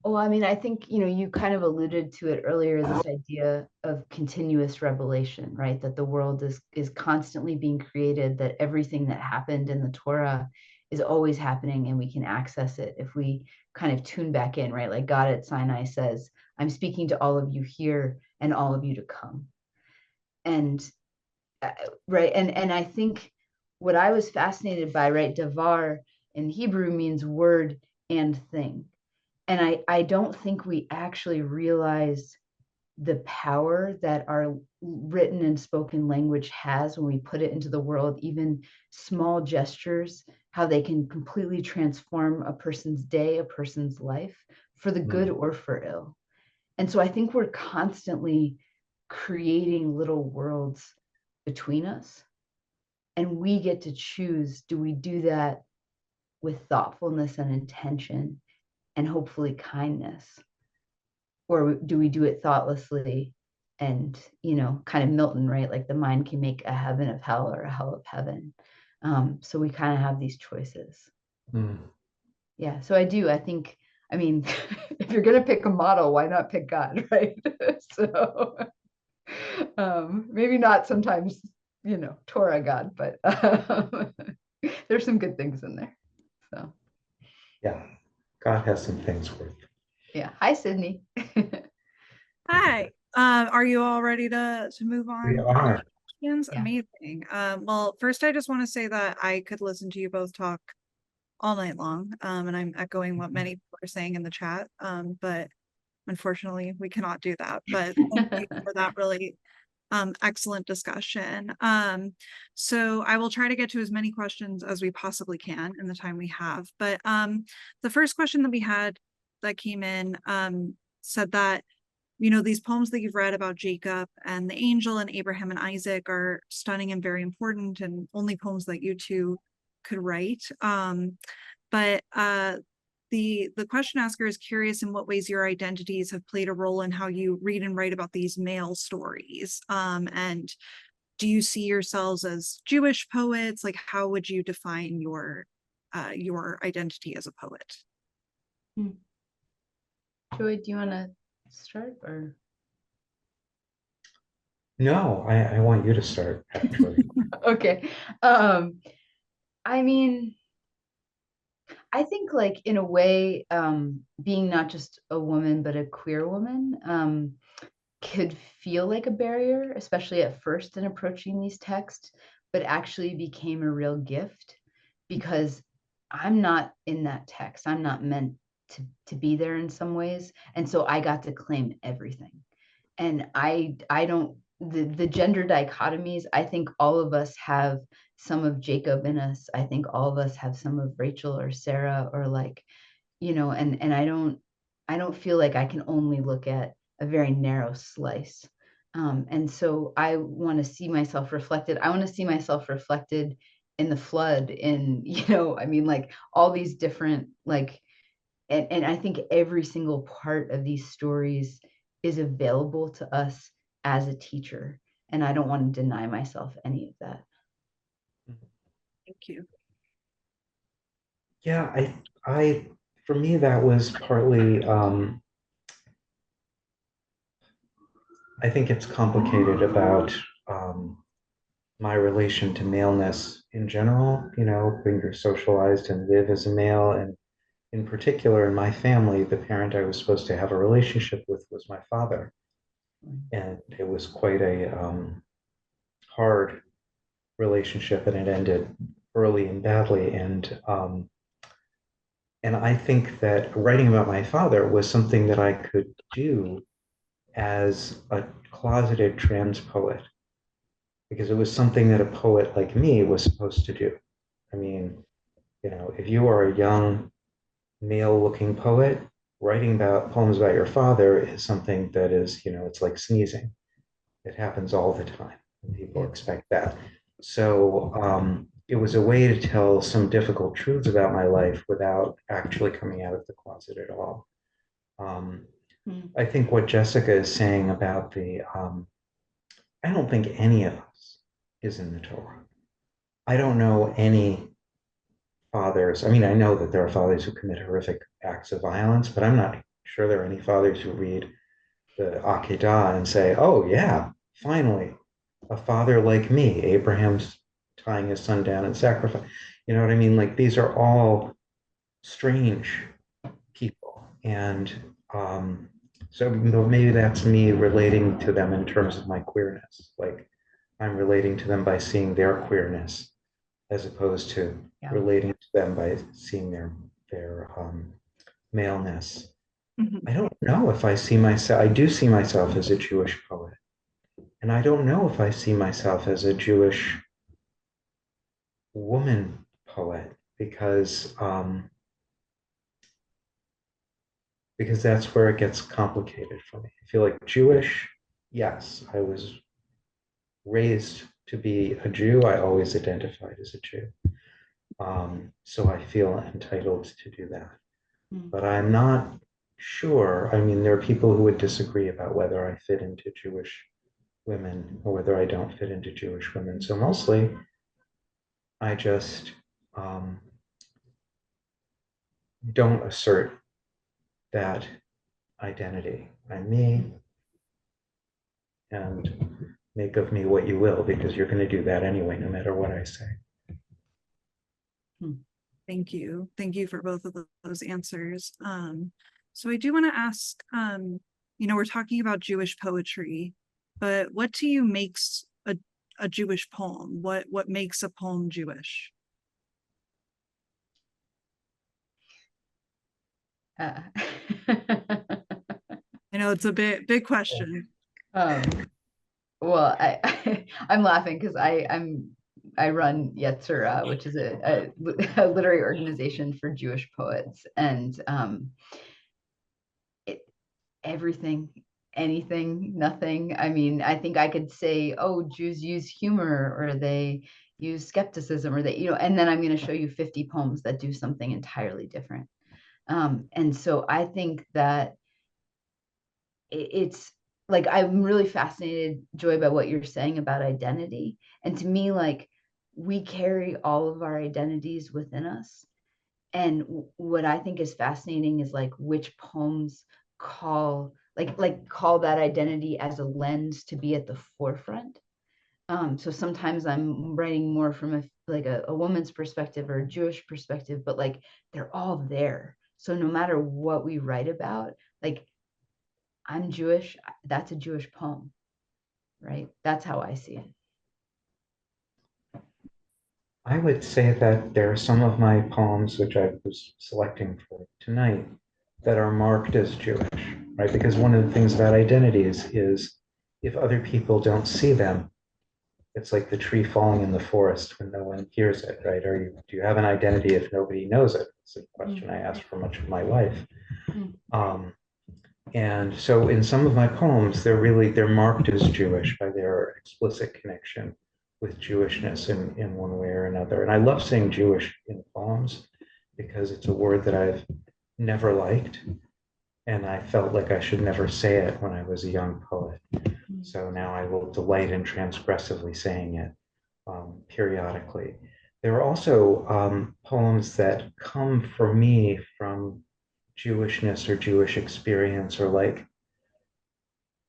Well, I mean, I think, you kind of alluded to it earlier, this idea of continuous revelation, right? That the world is constantly being created, that everything that happened in the Torah is always happening, and we can access it if we kind of tune back in, right? Like God at Sinai says, I'm speaking to all of you here and all of you to come. And right. And I think what I was fascinated by, right? Davar in Hebrew means word and thing. And I don't think we actually realize the power that our written and spoken language has when we put it into the world. Even small gestures, how they can completely transform a person's day, a person's life, for the good or for ill. And so I think we're constantly creating little worlds between us, and we get to choose, do we do that with thoughtfulness and intention and hopefully kindness, or do we do it thoughtlessly and kind of Milton, right? Like the mind can make a heaven of hell or a hell of heaven. So we kind of have these choices. Yeah, so I think, I mean, if you're gonna pick a model, why not pick God, right? So maybe not sometimes, Torah God, but there's some good things in there. So Yeah, God has some things worth. yeah. Hi, Sydney. Hi. Are you all ready to move on? We are. Questions? Yeah. Amazing. Well, first I just want to say that I could listen to you both talk all night long. And I'm echoing what many people are saying in the chat. But unfortunately we cannot do that. But thank you for that really excellent discussion. So I will try to get to as many questions as we possibly can in the time we have. But the first question that we had that came in said that, these poems that you've read about Jacob and the angel and Abraham and Isaac are stunning and very important, and only poems that you two could write. But the question asker is curious in what ways your identities have played a role in how you read and write about these male stories. And do you see yourselves as Jewish poets? Like, how would you define your identity as a poet? Joy, do you want to start or? No, I want you to start, actually. Okay. I mean, I think like in a way, being not just a woman, but a queer woman, could feel like a barrier, especially at first in approaching these texts, but actually became a real gift because I'm not in that text. I'm not meant to be there in some ways. And so I got to claim everything. And I don't, the gender dichotomies, I think all of us have some of Jacob in us. I think all of us have some of Rachel or Sarah, or like, and I don't feel like I can only look at a very narrow slice. And so I want to see myself reflected. I want to see myself reflected in the flood, in, I mean, like all these different, like, and I think every single part of these stories is available to us as a teacher. And I don't want to deny myself any of that. Thank you. Yeah, I for me, that was partly, I think it's complicated about my relation to maleness in general, when you're socialized and live as a male. And in particular, in my family, the parent I was supposed to have a relationship with was my father. And it was quite a hard relationship, and it ended early and badly. And I think that writing about my father was something that I could do as a closeted trans poet, because it was something that a poet like me was supposed to do. I mean, if you are a young male looking poet, writing about poems about your father is something that is, it's like sneezing. It happens all the time. And people expect that. So it was a way to tell some difficult truths about my life without actually coming out of the closet at all. I think what Jessica is saying about I don't think any of us is in the Torah. I don't know any fathers. I mean, I know that there are fathers who commit horrific acts of violence, but I'm not sure there are any fathers who read the Akedah and say, oh, yeah, finally, a father like me, Abraham's tying his son down and sacrifice. You know what I mean? Like, these are all strange people. And so maybe that's me relating to them in terms of my queerness. Like, I'm relating to them by seeing their queerness as opposed to relating to them by seeing their maleness. Mhm. I don't know if I see myself, I do see myself as a Jewish poet. And I don't know if I see myself as a Jewish woman poet because that's where it gets complicated for me. I feel like Jewish, yes, I was raised to be a Jew. I always identified as a Jew. So I feel entitled to do that. But I'm not sure. I mean, there are people who would disagree about whether I fit into Jewish women or whether I don't fit into Jewish women. So mostly, I just don't assert that identity. I'm me, and make of me what you will, because you're going to do that anyway, no matter what I say. Thank you. Thank you for both of those answers. So I do want to ask, we're talking about Jewish poetry, but what to you makes a Jewish poem? What makes a poem Jewish? I know it's a big question. Well, I'm laughing because I run Yetzirah, which is a literary organization for Jewish poets, and everything, anything, nothing. I mean, I think I could say, oh, Jews use humor, or they use skepticism, or they, and then I'm going to show you 50 poems that do something entirely different. And so I think that it's like, I'm really fascinated, Joy, by what you're saying about identity. And to me, like, we carry all of our identities within us. And what I think is fascinating is like which poems call that identity as a lens to be at the forefront. So sometimes I'm writing more from a woman's perspective or a Jewish perspective, but like they're all there. So no matter what we write about, like, I'm Jewish, that's a Jewish poem, right? That's how I see it. I would say that there are some of my poems, which I was selecting for tonight, that are marked as Jewish, right? Because one of the things about identities is if other people don't see them, it's like the tree falling in the forest when no one hears it, right? Do you have an identity if nobody knows it? It's a question I asked for much of my life. And so in some of my poems, they're marked as Jewish by their explicit connection with Jewishness in one way or another. And I love saying Jewish in poems because it's a word that I've never liked. And I felt like I should never say it when I was a young poet. So now I will delight in transgressively saying it periodically. There are also poems that come for me from Jewishness or Jewish experience, or like,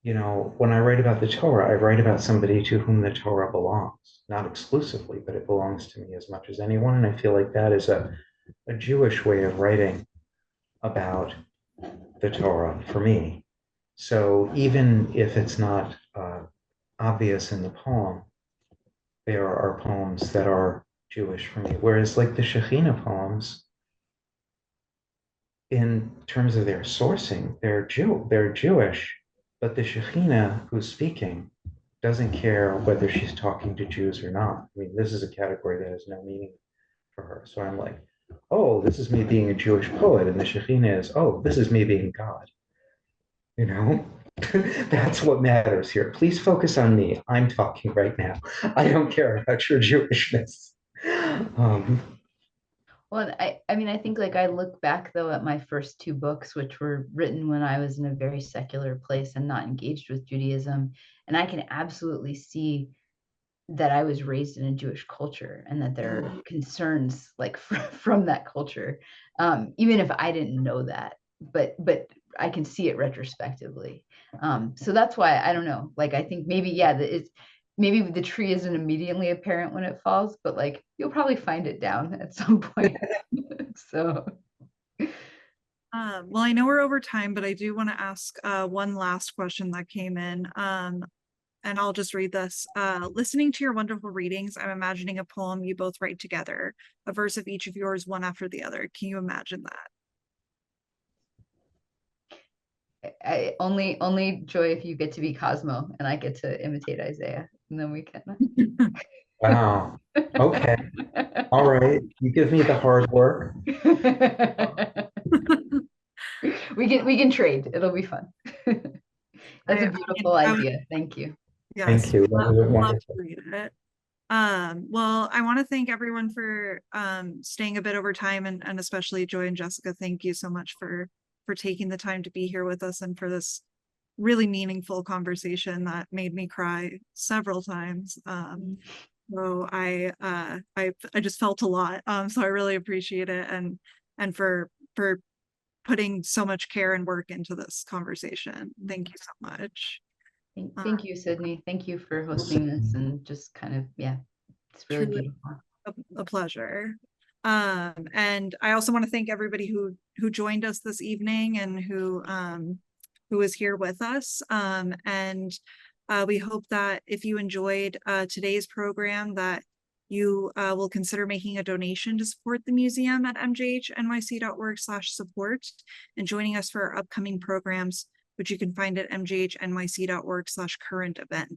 when I write about the Torah, I write about somebody to whom the Torah belongs, not exclusively, but it belongs to me as much as anyone. And I feel like that is a Jewish way of writing about the Torah for me. So even if it's not obvious in the poem, there are poems that are Jewish for me. Whereas like the Shekhinah poems, in terms of their sourcing, they're Jewish, but the Shekhinah who's speaking doesn't care whether she's talking to Jews or not. I mean, this is a category that has no meaning for her. So I'm like, oh, this is me being a Jewish poet, and the Shekhinah is, oh, this is me being God. That's what matters here. Please focus on me. I'm talking right now. I don't care about your Jewishness. Well, I mean, I think like I look back though at my first two books, which were written when I was in a very secular place and not engaged with Judaism. And I can absolutely see that I was raised in a Jewish culture and that there are concerns like from that culture, even if I didn't know that, but I can see it retrospectively. So that's why I don't know. Like I think maybe it's maybe the tree isn't immediately apparent when it falls, but like you'll probably find it down at some point. So. Well, I know we're over time, but I do want to ask one last question that came in. And I'll just read this. Listening to your wonderful readings, I'm imagining a poem you both write together, a verse of each of yours, one after the other. Can you imagine that? I only Joy if you get to be Cosmo and I get to imitate Isaiah, and then we can. Wow. Okay. All right. You give me the hard work. we can trade. It'll be fun. That's a beautiful idea. Thank you. Yes, thank you. love to read it. Well, I want to thank everyone for staying a bit over time, and especially Joy and Jessica. Thank you so much for taking the time to be here with us and for this really meaningful conversation that made me cry several times. So I just felt a lot. So I really appreciate it, and for putting so much care and work into this conversation. Thank you so much. Thank you, Sydney. Thank you for hosting this and just kind of, it's really beautiful. A pleasure. And I also want to thank everybody who joined us this evening and who is here with us. And we hope that if you enjoyed today's program, that you will consider making a donation to support the museum at mjhnyc.org/support and joining us for our upcoming programs, which you can find at mjhnyc.org/current events.